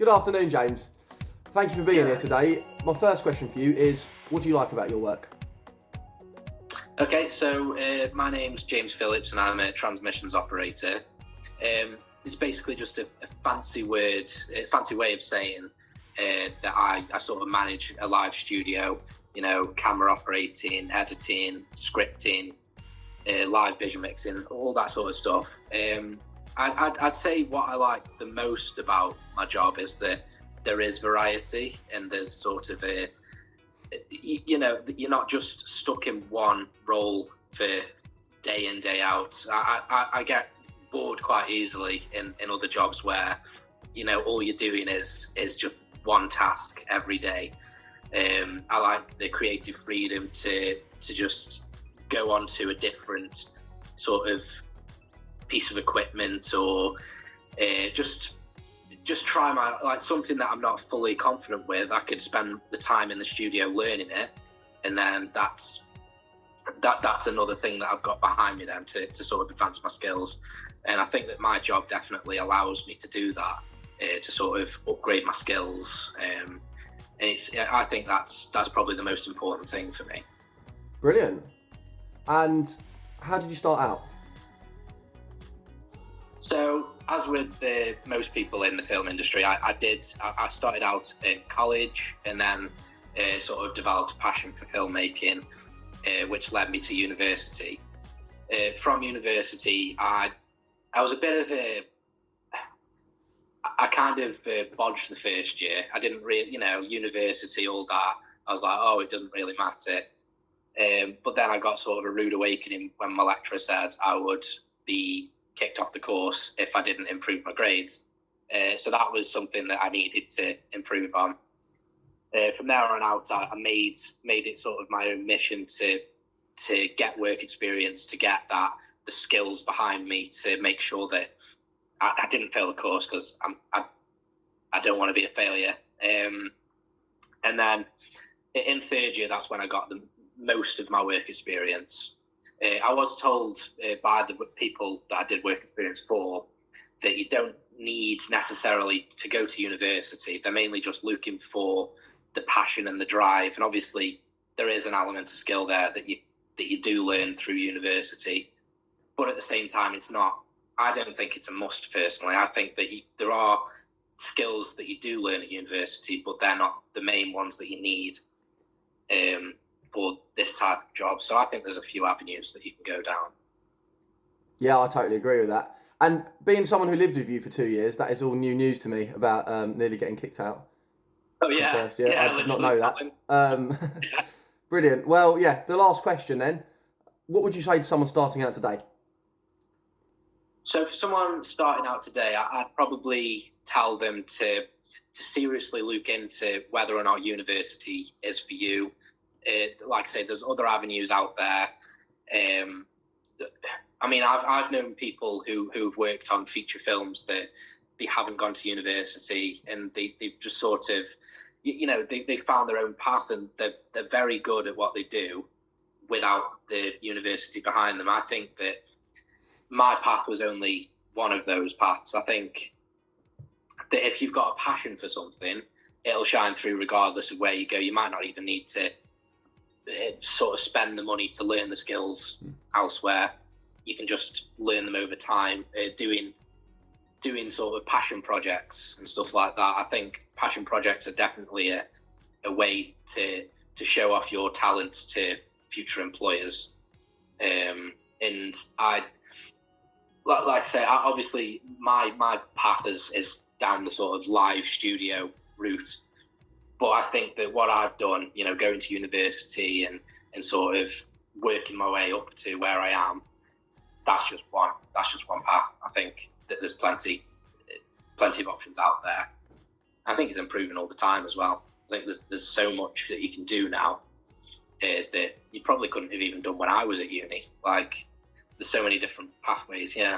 Good afternoon, James. Thank you for being here today. My first question for you is, what do you like about your work? Okay, so my name's James Phillips and I'm a transmissions operator. It's basically just a fancy way of saying that I sort of manage a live studio, camera operating, editing, scripting, live vision mixing, all that sort of stuff. I'd say what I like the most about my job is that there is variety and there's sort of you're not just stuck in one role for day in, day out. I get bored quite easily in other jobs where, all you're doing is just one task every day. I like the creative freedom to just go on to a different sort of piece of equipment or just try something that I'm not fully confident with. I could spend the time in the studio learning it, and then that's another thing that I've got behind me then to sort of advance my skills. And I think that my job definitely allows me to do that, to sort of upgrade my skills. And I think that's probably the most important thing for me. Brilliant. And how did you start out? So, as with most people in the film industry, I started out in college and then sort of developed a passion for filmmaking, which led me to university. From university, I was a bit of I kind of bodged the first year. I didn't really, university, all that. I was like, oh, it doesn't really matter. But then I got sort of a rude awakening when my lecturer said I would be kicked off the course if I didn't improve my grades. So that was something that I needed to improve on. From there on out, I made it sort of my own mission to get work experience, to get the skills behind me to make sure that I didn't fail the course, because I don't want to be a failure. And then in third year, that's when I got the most of my work experience. I was told by the people that I did work experience for that you don't need necessarily to go to university. They're mainly just looking for the passion and the drive. And obviously there is an element of skill there that you do learn through university. But at the same time, I don't think it's a must personally. I think that there are skills that you do learn at university, but they're not the main ones that you need for this type of job. So I think there's a few avenues that you can go down. Yeah, I totally agree with that. And being someone who lived with you for 2 years, that is all new news to me about nearly getting kicked out. Oh yeah, first year. Yeah, I did not know that. Brilliant. Well, yeah, the last question then. What would you say to someone starting out today? So for someone starting out today, I'd probably tell them to seriously look into whether or not university is for you. Like I say, there's other avenues out there. I mean, I've known people who've worked on feature films that they haven't gone to university, and they've just sort of, they found their own path, and they're very good at what they do without the university behind them. I think that my path was only one of those paths. I think that if you've got a passion for something, it'll shine through regardless of where you go. You might not even need to sort of spend the money to learn the skills elsewhere. You can just learn them over time, doing sort of passion projects and stuff like that. I think passion projects are definitely a way to show off your talents to future employers. And like I say, obviously my path is down the sort of live studio route. But I think that what I've done, going to university and sort of working my way up to where I am, that's just one path. I think that there's plenty of options out there. I think it's improving all the time as well. I think there's so much that you can do now that you probably couldn't have even done when I was at uni. Like, there's so many different pathways. Yeah.